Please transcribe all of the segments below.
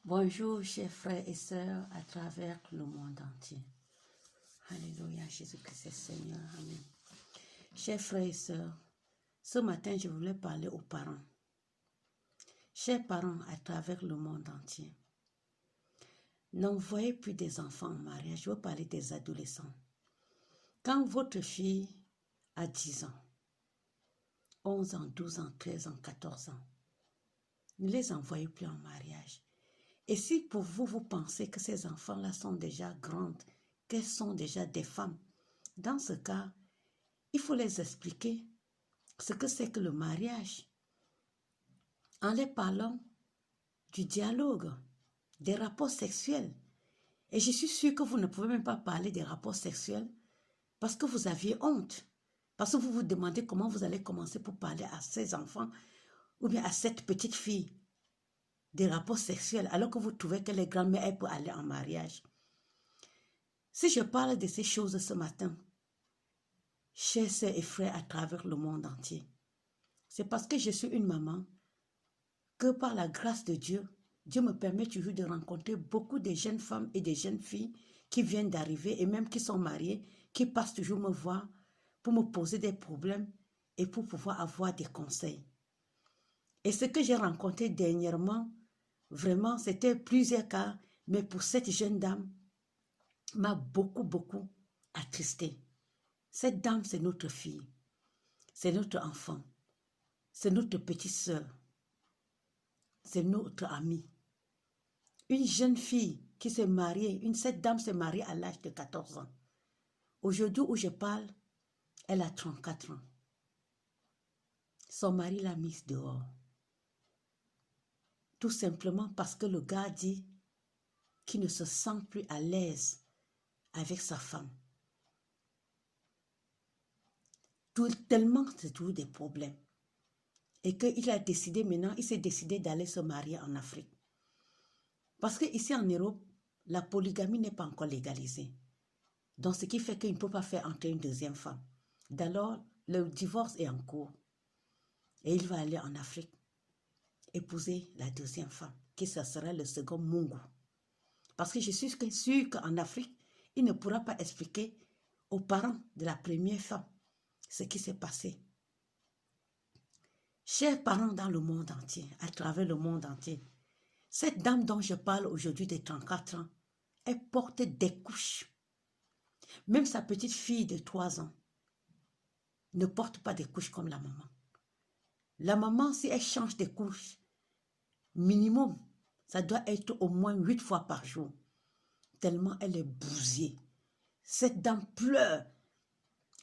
Bonjour, chers frères et sœurs à travers le monde entier. Alléluia, Jésus-Christ est Seigneur. Amen. Chers frères et sœurs, ce matin, je voulais parler aux parents. Chers parents à travers le monde entier, n'envoyez plus des enfants en mariage. Je veux parler des adolescents. Quand votre fille a 10 ans, 11 ans, 12 ans, 13 ans, 14 ans, ne les envoyez plus en mariage. Et si pour vous, vous pensez que ces enfants-là sont déjà grandes, qu'elles sont déjà des femmes, dans ce cas, il faut les expliquer ce que c'est que le mariage. En les parlant du dialogue, des rapports sexuels. Et je suis sûre que vous ne pouvez même pas parler des rapports sexuels parce que vous aviez honte. Parce que vous vous demandez comment vous allez commencer pour parler à ces enfants ou bien à cette petite fille des rapports sexuels alors que vous trouvez que les grands-mères peuvent aller en mariage. Si je parle de ces choses ce matin, chers sœurs et frères à travers le monde entier, c'est parce que je suis une maman que par la grâce de Dieu, Dieu me permet toujours de rencontrer beaucoup de jeunes femmes et de jeunes filles qui viennent d'arriver et même qui sont mariées, qui passent toujours me voir pour me poser des problèmes et pour pouvoir avoir des conseils. Et ce que j'ai rencontré dernièrement, vraiment, c'était plusieurs cas, mais pour cette jeune dame, m'a beaucoup attristée. Cette dame, c'est notre fille, c'est notre enfant, c'est notre petite sœur, c'est notre amie. Une jeune fille qui s'est mariée, cette dame s'est mariée à l'âge de 14 ans. Aujourd'hui où je parle, elle a 34 ans. Son mari l'a mise dehors. Tout simplement parce que le gars dit qu'il ne se sent plus à l'aise avec sa femme. Tellement c'est toujours des problèmes. Et qu'il a décidé maintenant, il s'est décidé d'aller se marier en Afrique. Parce qu'ici en Europe, la polygamie n'est pas encore légalisée. Donc ce qui fait qu'il ne peut pas faire entrer une deuxième femme. D'alors, le divorce est en cours. Et il va aller en Afrique, épouser la deuxième femme, qui ce sera le second Mungu. Parce que je suis sûre qu'en Afrique, il ne pourra pas expliquer aux parents de la première femme ce qui s'est passé. Chers parents dans le monde entier, à travers le monde entier, cette dame dont je parle aujourd'hui de 34 ans, elle porte des couches. Même sa petite fille de 3 ans ne porte pas des couches comme la maman. La maman, si elle change des couches, minimum, ça doit être au moins 8 fois par jour. Tellement elle est bousillée. Cette dame pleure.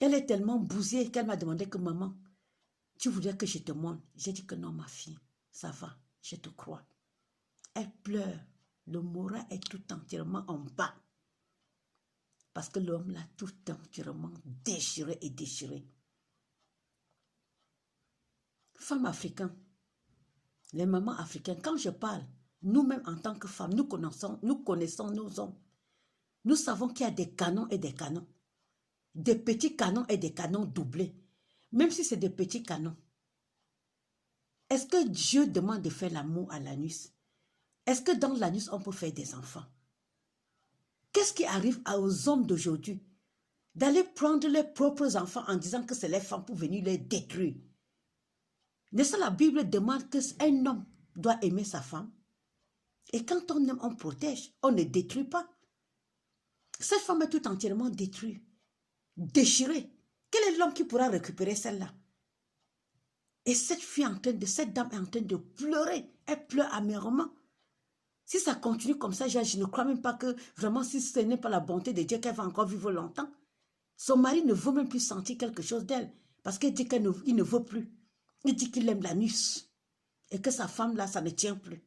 Elle est tellement bousillée qu'elle m'a demandé que maman, tu voudrais que je te montre? J'ai dit que non, ma fille, ça va, je te crois. Elle pleure. Le moral est tout entièrement en bas. Parce que l'homme l'a tout entièrement déchiré et déchiré. Femmes africaines, les mamans africaines, quand je parle, nous-mêmes en tant que femmes, nous connaissons nos hommes. Nous savons qu'il y a des canons et des canons. Des petits canons et des canons doublés. Même si c'est des petits canons. Est-ce que Dieu demande de faire l'amour à l'anus? Est-ce que dans l'anus, on peut faire des enfants? Qu'est-ce qui arrive aux hommes d'aujourd'hui? D'aller prendre leurs propres enfants en disant que c'est les femmes pour venir les détruire. N'est-ce pas la Bible demande qu'un homme doit aimer sa femme? Et quand on aime, on protège, on ne détruit pas. Cette femme est tout entièrement détruite, déchirée. Quel est l'homme qui pourra récupérer celle-là? Et cette dame est en train de pleurer. Elle pleure amèrement. Si ça continue comme ça, je ne crois même pas que vraiment, si ce n'est pas la bonté de Dieu, qu'elle va encore vivre longtemps. Son mari ne veut même plus sentir quelque chose d'elle. Parce qu'il dit qu'il ne veut plus. Il dit qu'il aime l'anus. Et que sa femme là, ça ne tient plus.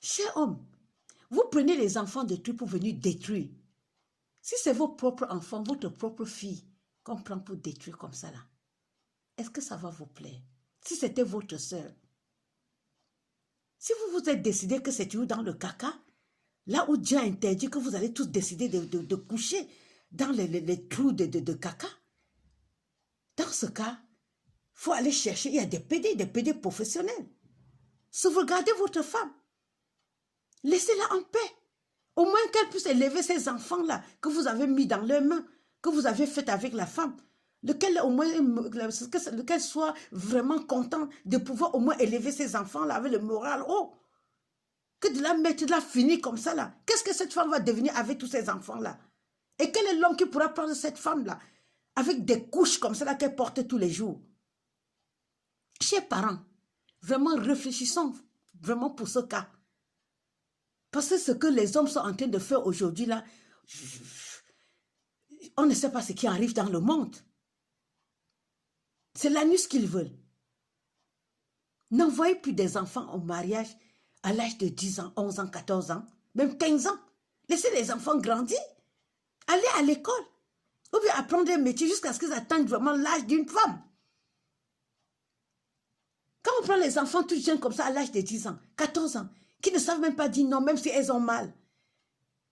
Cher homme, vous prenez les enfants de Dieu pour venir détruire. Si c'est vos propres enfants, votre propre fille, qu'on prend pour détruire comme ça là, est-ce que ça va vous plaire? Si c'était votre soeur, si vous vous êtes décidé que c'est toujours dans le caca, là où Dieu a interdit que vous allez tous décider de coucher dans les trous de caca, dans ce cas, il faut aller chercher, il y a des PD professionnels. Sauvegardez votre femme. Laissez-la en paix. Au moins qu'elle puisse élever ces enfants-là que vous avez mis dans leurs mains, que vous avez fait avec la femme. Lequel au moins, lequel soit vraiment content de pouvoir au moins élever ses enfants-là avec le moral haut. Que de la mettre, de la finir comme ça là. Qu'est-ce que cette femme va devenir avec tous ces enfants-là? Et quel est l'homme qui pourra prendre cette femme-là avec des couches comme ça là qu'elle porte tous les jours? Chers parents, vraiment réfléchissons vraiment pour ce cas. Parce que ce que les hommes sont en train de faire aujourd'hui là, on ne sait pas ce qui arrive dans le monde. C'est l'anus qu'ils veulent. N'envoyez plus des enfants au mariage à l'âge de 10 ans, 11 ans, 14 ans, même 15 ans. Laissez les enfants grandir. Allez à l'école. Ou bien apprendre un métier jusqu'à ce qu'ils atteignent vraiment l'âge d'une femme. Quand on prend les enfants tout jeunes comme ça à l'âge de 10 ans, 14 ans, qui ne savent même pas dire non, même si elles ont mal.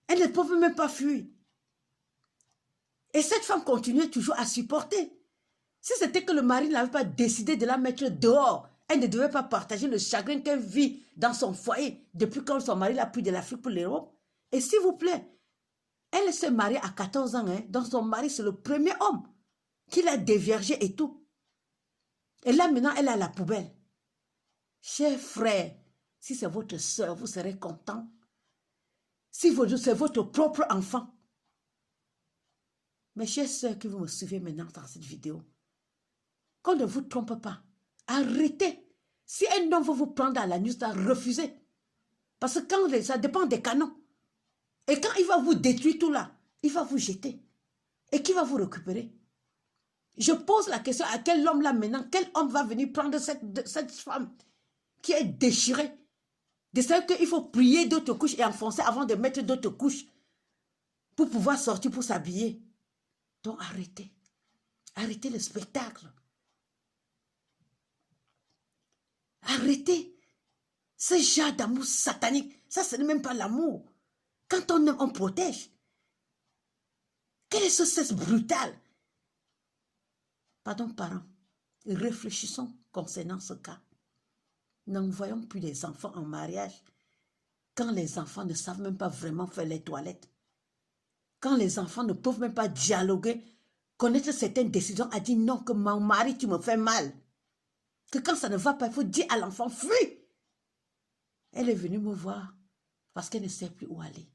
Elles ne peuvent même pas fuir. Et cette femme continuait toujours à supporter. Si c'était que le mari n'avait pas décidé de la mettre dehors, elle ne devait pas partager le chagrin qu'elle vit dans son foyer depuis quand son mari l'a pris de l'Afrique pour l'Europe. Et s'il vous plaît, elle s'est mariée à 14 ans, donc son mari c'est le premier homme qui l'a déviergé et tout. Et là maintenant elle est à la poubelle. Chers frères, si c'est votre soeur, vous serez content. Si c'est votre propre enfant. Mes chères soeurs qui vous me suivez maintenant dans cette vidéo, qu'on ne vous trompe pas. Arrêtez. Si un homme veut vous prendre à la nuit, refusez. Parce que quand ça dépend des canons. Et quand il va vous détruire tout là, il va vous jeter. Et qui va vous récupérer? Je pose la question à quel homme là maintenant, quel homme va venir prendre cette femme qui est déchirée? De celle qu'il faut prier d'autres couches et enfoncer avant de mettre d'autres couches pour pouvoir sortir, pour s'habiller. Donc arrêtez. Arrêtez le spectacle. Arrêtez ce genre d'amour satanique. Ça, ce n'est même pas l'amour. Quand on aime, on protège. Quel est ce cesse brutal? Pardon, parents. Réfléchissons concernant ce cas. N'envoyons plus les enfants en mariage quand les enfants ne savent même pas vraiment faire les toilettes. Quand les enfants ne peuvent même pas dialoguer, connaître certaines décisions, à dire non, que mon mari, tu me fais mal. Que quand ça ne va pas, il faut dire à l'enfant, fuis. Elle est venue me voir parce qu'elle ne sait plus où aller.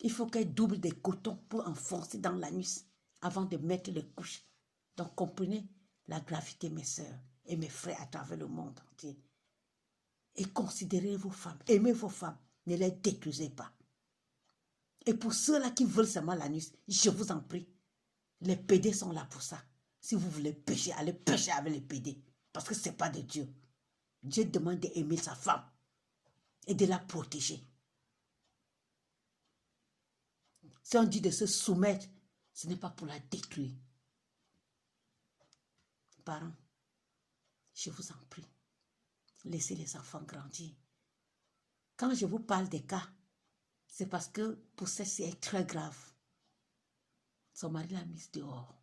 Il faut qu'elle double des cotons pour enfoncer dans l'anus avant de mettre les couches. Donc comprenez la gravité, mes sœurs et mes frères à travers le monde entier. Et considérez vos femmes, aimez vos femmes, ne les détruisez pas. Et pour ceux-là qui veulent seulement l'anus, je vous en prie, les pédés sont là pour ça. Si vous voulez pécher, allez pécher avec les pédés. Parce que ce n'est pas de Dieu. Dieu demande d'aimer sa femme et de la protéger. Si on dit de se soumettre, ce n'est pas pour la détruire. Parents, je vous en prie, laissez les enfants grandir. Quand je vous parle des cas, c'est parce que pour celle-ci est très grave. Son mari l'a mise dehors.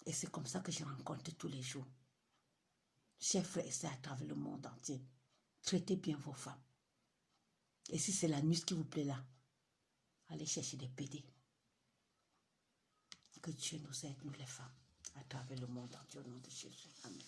Et c'est comme ça que je rencontre tous les jours. Chers frères et sœurs à travers le monde entier, traitez bien vos femmes. Et si c'est la nuit qui vous plaît là, allez chercher des pédés. Que Dieu nous aide, nous les femmes, à travers le monde entier, au nom de Jésus. Amen.